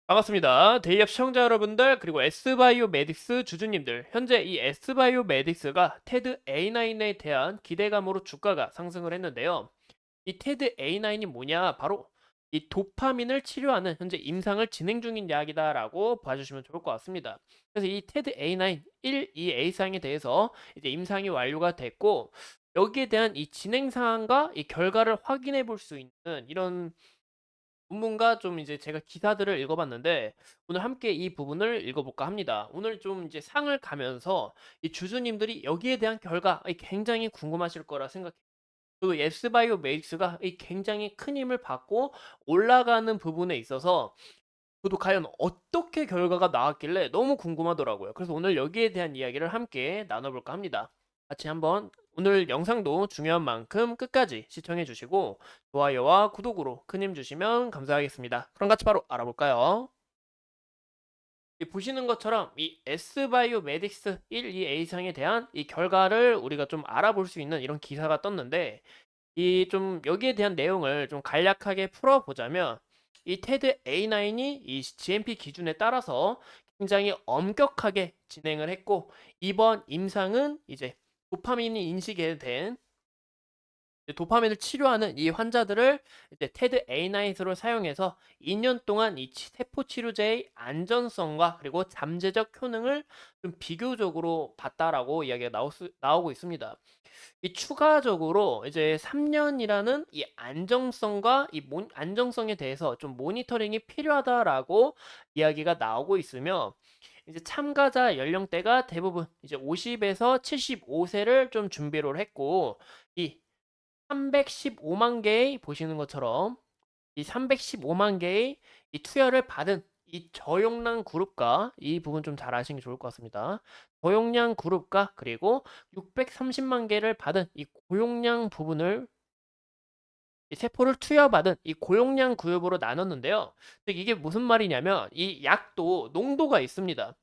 반갑습니다. 데이앱 시청자 여러분들 그리고 S바이오메딕스 주주님들, 현재 이 S바이오메딕스가 테드 A9에 대한 기대감으로 주가가 상승을 했는데요. 이 테드 A9이 뭐냐? 바로 이 도파민을 치료하는 현재 임상을 진행 중인 약이다라고 봐주시면 좋을 것 같습니다. 그래서 이 테드 A9 1, 2A상에 대해서 이제 임상이 완료가 됐고, 여기에 대한 이 진행 사항과 이 결과를 확인해 볼 수 있는 이런 본문과 좀 이제 제가 기사들을 읽어봤는데, 오늘 함께 이 부분을 읽어볼까 합니다. 오늘 좀 이제 상을 가면서 이 주주님들이 여기에 대한 결과 굉장히 궁금하실 거라 생각해요. 그리고 예스바이오메이크스가 굉장히 큰 힘을 받고 올라가는 부분에 있어서 저도 과연 어떻게 결과가 나왔길래 너무 궁금하더라고요. 그래서 오늘 여기에 대한 이야기를 함께 나눠볼까 합니다. 같이 한번 오늘 영상도 중요한 만큼 끝까지 시청해 주시고 좋아요와 구독으로 큰 힘 주시면 감사하겠습니다. 그럼 같이 바로 알아볼까요? 보시는 것처럼 이 S바이오메딕스 1, 2A상에 대한 이 결과를 우리가 좀 알아볼 수 있는 이런 기사가 떴는데, 이 좀 여기에 대한 내용을 좀 간략하게 풀어보자면, 이 테드 A9이 이 GMP 기준에 따라서 굉장히 엄격하게 진행을 했고, 이번 임상은 이제 도파민이 인식이 된 도파민을 치료하는 이 환자들을 이제 테드 A9를 사용해서 2년 동안 이 세포 치료제의 안전성과 그리고 잠재적 효능을 좀 비교적으로 봤다라고 이야기가 나오고 있습니다. 이 추가적으로 이제 3년이라는 이 안정성과 이 안정성에 대해서 좀 모니터링이 필요하다라고 이야기가 나오고 있으며, 이제 참가자 연령대가 대부분 이제 50에서 75세를 좀 준비를 했고, 이 315만 개의 보시는 것처럼 이 315만 개의 이 투여를 받은 이 저용량 그룹과 이 부분 좀 잘 아시는 게 좋을 것 같습니다. 저용량 그룹과 그리고 630만 개를 받은 이 고용량 부분을 이 세포를 투여받은 이 고용량 그룹으로 나눴는데요. 즉 이게 무슨 말이냐면 이 약도 농도가 있습니다.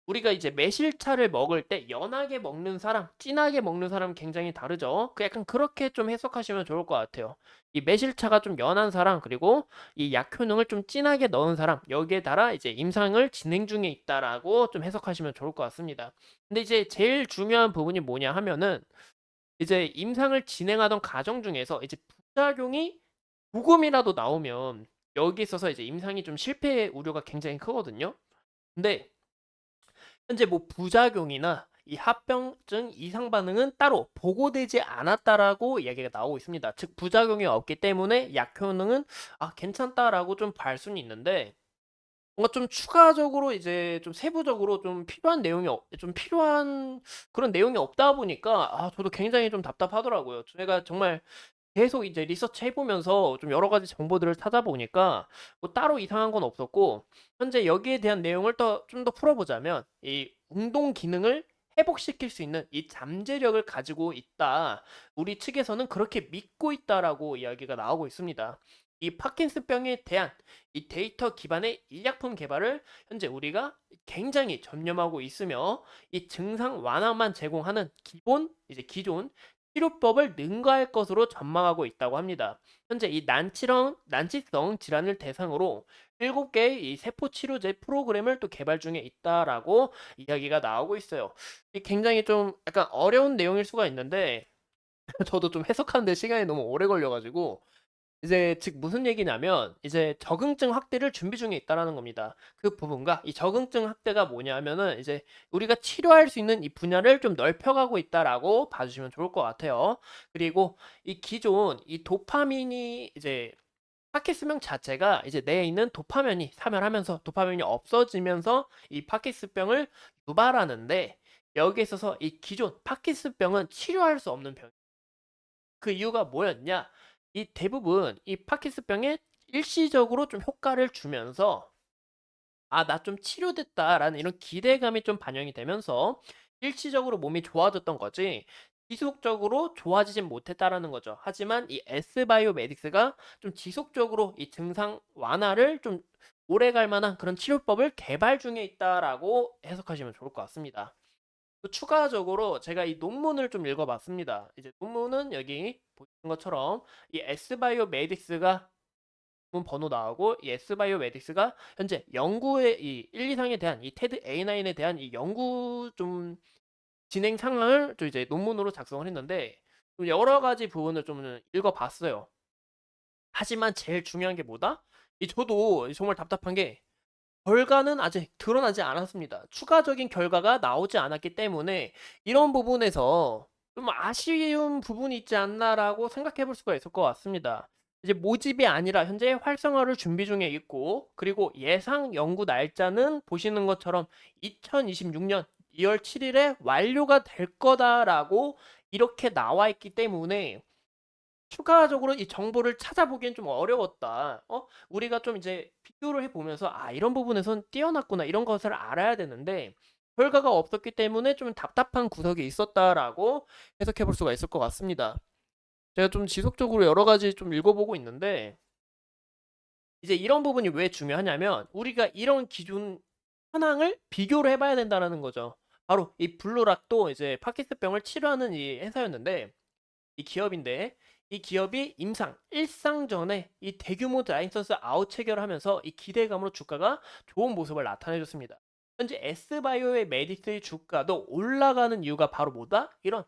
우리가 이제 매실차를 먹을 때 연하게 먹는 사람, 진하게 먹는 사람 굉장히 다르죠. 그 약간 그렇게 좀 해석하시면 좋을 것 같아요. 이 매실차가 좀 연한 사람, 그리고 이 약 효능을 좀 진하게 넣은 사람, 여기에 따라 이제 임상을 진행 중에 있다라고 좀 해석하시면 좋을 것 같습니다. 근데 이제 제일 중요한 부분이 뭐냐 하면은, 이제 임상을 진행하던 과정 중에서 이제 부작용이 조금이라도 나오면 여기 있어서 이제 임상이 좀 실패 우려가 굉장히 크거든요. 근데 현재 뭐 부작용이나 이 합병증 이상 반응은 따로 보고되지 않았다라고 이야기가 나오고 있습니다. 즉 부작용이 없기 때문에 약 효능은 괜찮다라고 좀 볼 수는 있는데, 뭔가 좀 추가적으로 이제 좀 세부적으로 좀 필요한 내용이 좀 필요한 그런 내용이 없다 보니까 저도 굉장히 좀 답답하더라고요. 제가 정말 계속 이제 리서치 해보면서 좀 여러 가지 정보들을 찾아보니까 뭐 따로 이상한 건 없었고, 현재 여기에 대한 내용을 좀 더 풀어보자면 이 운동 기능을 회복시킬 수 있는 이 잠재력을 가지고 있다. 우리 측에서는 그렇게 믿고 있다라고 이야기가 나오고 있습니다. 이 파킨슨병에 대한 이 데이터 기반의医薬품 개발을 현재 우리가 굉장히 전념하고 있으며, 이 증상 완화만 제공하는 기존 치료법을 능가할 것으로 전망하고 있다고 합니다. 현재 이 난치성 질환을 대상으로 7개의 이 세포 치료제 프로그램을 또 개발 중에 있다라고 이야기가 나오고 있어요. 굉장히 좀 약간 어려운 내용일 수가 있는데 저도 좀 해석하는 데 시간이 너무 오래 걸려가지고, 이제 즉 무슨 얘기냐면 이제 적응증 확대를 준비 중에 있다라는 겁니다. 그 부분과 이 적응증 확대가 뭐냐 하면은 이제 우리가 치료할 수 있는 이 분야를 좀 넓혀가고 있다라고 봐주시면 좋을 것 같아요. 그리고 이 기존 이 도파민이 이제 파키스병 자체가 이제 뇌에 있는 도파민이 사멸하면서 도파민이 없어지면서 이 파키스병을 유발하는데, 여기에 있어서 이 기존 파키스병은 치료할 수 없는 병. 그 이유가 뭐였냐? 이 대부분 이 파킨슨병에 일시적으로 좀 효과를 주면서 나 좀 치료됐다라는 이런 기대감이 좀 반영이 되면서 일시적으로 몸이 좋아졌던 거지, 지속적으로 좋아지진 못했다라는 거죠. 하지만 이 S바이오메딕스가 좀 지속적으로 이 증상 완화를 좀 오래 갈 만한 그런 치료법을 개발 중에 있다라고 해석하시면 좋을 것 같습니다. 또 추가적으로 제가 이 논문을 좀 읽어봤습니다. 이제 논문은 여기 보시는 것처럼 이 S바이오메딕스가 번호 나오고 이 S바이오메딕스가 현재 연구의 이 1, 2상에 대한 이 테드 A9에 대한 이 연구 좀 진행 상황을 좀 이제 논문으로 작성을 했는데 좀 여러 가지 부분을 좀 읽어봤어요. 하지만 제일 중요한 게 뭐다? 이 저도 정말 답답한 게 결과는 아직 드러나지 않았습니다. 추가적인 결과가 나오지 않았기 때문에 이런 부분에서 좀 아쉬운 부분이 있지 않나라고 생각해 볼 수가 있을 것 같습니다. 이제 모집이 아니라 현재 활성화를 준비 중에 있고 그리고 예상 연구 날짜는 보시는 것처럼 2026년 2월 7일에 완료가 될 거다라고 이렇게 나와 있기 때문에 추가적으로 이 정보를 찾아보기엔 좀 어려웠다. 우리가 좀 이제 비교를 해보면서 아, 이런 부분에선 뛰어났구나. 이런 것을 알아야 되는데 결과가 없었기 때문에 좀 답답한 구석이 있었다라고 해석해 볼 수가 있을 것 같습니다. 제가 좀 지속적으로 여러 가지 좀 읽어보고 있는데 이제 이런 부분이 왜 중요하냐면 우리가 이런 기존 현황을 비교를 해봐야 된다는 거죠. 바로 이 블루락도 이제 파키스병을 치료하는 이 회사였는데 이 기업인데 이 기업이 임상 1상 전에 이 대규모 라이선스 아웃 체결을 하면서 이 기대감으로 주가가 좋은 모습을 나타내줬습니다. 현재 S바이오의 메디스의 주가도 올라가는 이유가 바로 뭐다? 이런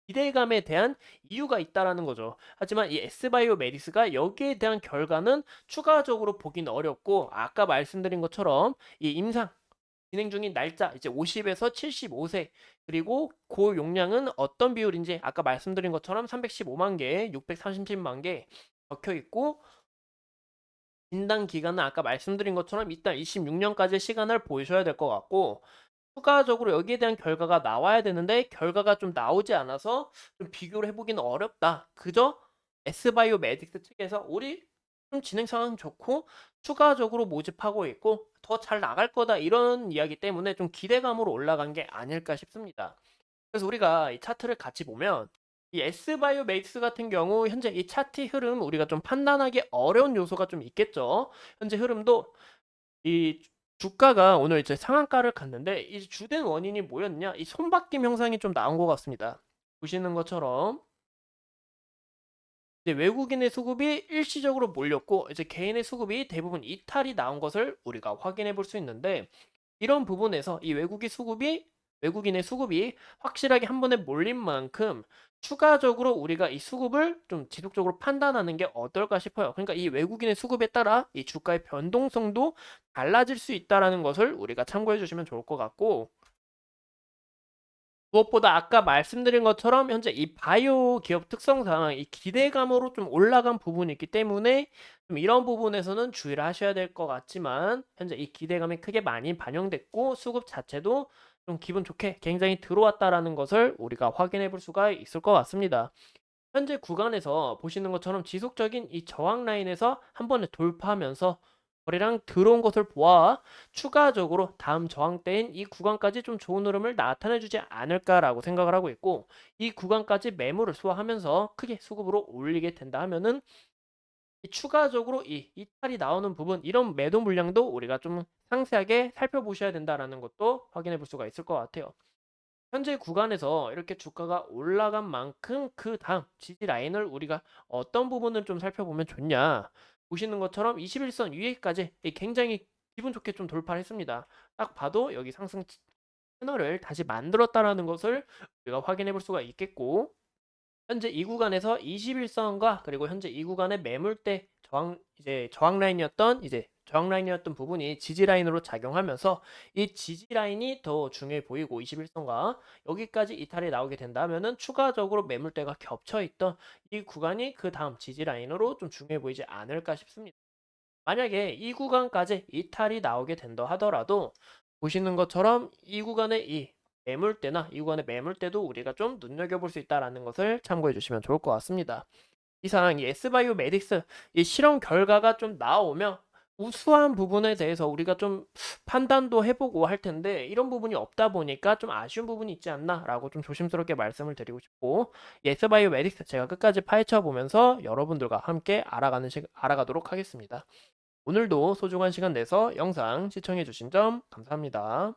기대감에 대한 이유가 있다라는 거죠. 하지만 이 S바이오 메디스가 여기에 대한 결과는 추가적으로 보기는 어렵고 아까 말씀드린 것처럼 이 임상 진행 중인 날짜 이제 50에서 75세 그리고 고용량은 어떤 비율인지 아까 말씀드린 것처럼 315만 개, 637만 개 적혀 있고 진단 기간은 아까 말씀드린 것처럼 일단 26년까지 시간을 보셔야 될 것 같고 추가적으로 여기에 대한 결과가 나와야 되는데 결과가 좀 나오지 않아서 좀 비교를 해보기는 어렵다. 그저 S바이오 메딕스 측에서 우리 좀 진행 상황 좋고 추가적으로 모집하고 있고 더 잘 나갈 거다 이런 이야기 때문에 좀 기대감으로 올라간 게 아닐까 싶습니다. 그래서 우리가 이 차트를 같이 보면 이 S바이오 메딕스 같은 경우 현재 이 차트 흐름 우리가 좀 판단하기 어려운 요소가 좀 있겠죠. 현재 흐름도 이 주가가 오늘 이제 상한가를 갔는데 이 주된 원인이 뭐였냐? 이 손바뀜 형상이 좀 나온 것 같습니다. 보시는 것처럼 이제 외국인의 수급이 일시적으로 몰렸고 이제 개인의 수급이 대부분 이탈이 나온 것을 우리가 확인해 볼 수 있는데 이런 부분에서 이 외국인의 수급이 확실하게 한 번에 몰린 만큼 추가적으로 우리가 이 수급을 좀 지속적으로 판단하는 게 어떨까 싶어요. 그러니까 이 외국인의 수급에 따라 이 주가의 변동성도 달라질 수 있다라는 것을 우리가 참고해 주시면 좋을 것 같고 무엇보다 아까 말씀드린 것처럼 현재 이 바이오 기업 특성상 이 기대감으로 좀 올라간 부분이 있기 때문에 좀 이런 부분에서는 주의를 하셔야 될 것 같지만 현재 이 기대감이 크게 많이 반영됐고 수급 자체도 좀 기분 좋게 굉장히 들어왔다라는 것을 우리가 확인해 볼 수가 있을 것 같습니다. 현재 구간에서 보시는 것처럼 지속적인 이 저항 라인에서 한 번에 돌파하면서 거래량 들어온 것을 보아 추가적으로 다음 저항대인 이 구간까지 좀 좋은 흐름을 나타내 주지 않을까라고 생각을 하고 있고 이 구간까지 매물을 소화하면서 크게 수급으로 올리게 된다 하면은 이 추가적으로 이 이탈이 나오는 부분 이런 매도 물량도 우리가 좀 상세하게 살펴보셔야 된다라는 것도 확인해 볼 수가 있을 것 같아요. 현재 구간에서 이렇게 주가가 올라간 만큼 그 다음 지지 라인을 우리가 어떤 부분을 좀 살펴보면 좋냐. 보시는 것처럼 21선 위에까지 굉장히 기분 좋게 좀 돌파를 했습니다. 딱 봐도 여기 상승 채널을 다시 만들었다라는 것을 우리가 확인해 볼 수가 있겠고 현재 이 구간에서 21선과 그리고 현재 이 구간의 매물대 저항 라인이었던 부분이 지지 라인으로 작용하면서 이 지지 라인이 더 중요해 보이고 21선과 여기까지 이탈이 나오게 된다면은 추가적으로 매물대가 겹쳐 있던 이 구간이 그 다음 지지 라인으로 좀 중요해 보이지 않을까 싶습니다. 만약에 이 구간까지 이탈이 나오게 된다 하더라도 보시는 것처럼 이 구간의 이 매물대나 이 구간의 매물대도 우리가 좀 눈여겨볼 수 있다는 것을 참고해 주시면 좋을 것 같습니다. 이상 이 S바이오 메딕스 이 실험 결과가 좀 나오면 우수한 부분에 대해서 우리가 좀 판단도 해보고 할 텐데 이런 부분이 없다 보니까 좀 아쉬운 부분이 있지 않나라고 좀 조심스럽게 말씀을 드리고 싶고 이 S바이오 메딕스 제가 끝까지 파헤쳐 보면서 여러분들과 함께 알아가도록 하겠습니다. 오늘도 소중한 시간 내서 영상 시청해 주신 점 감사합니다.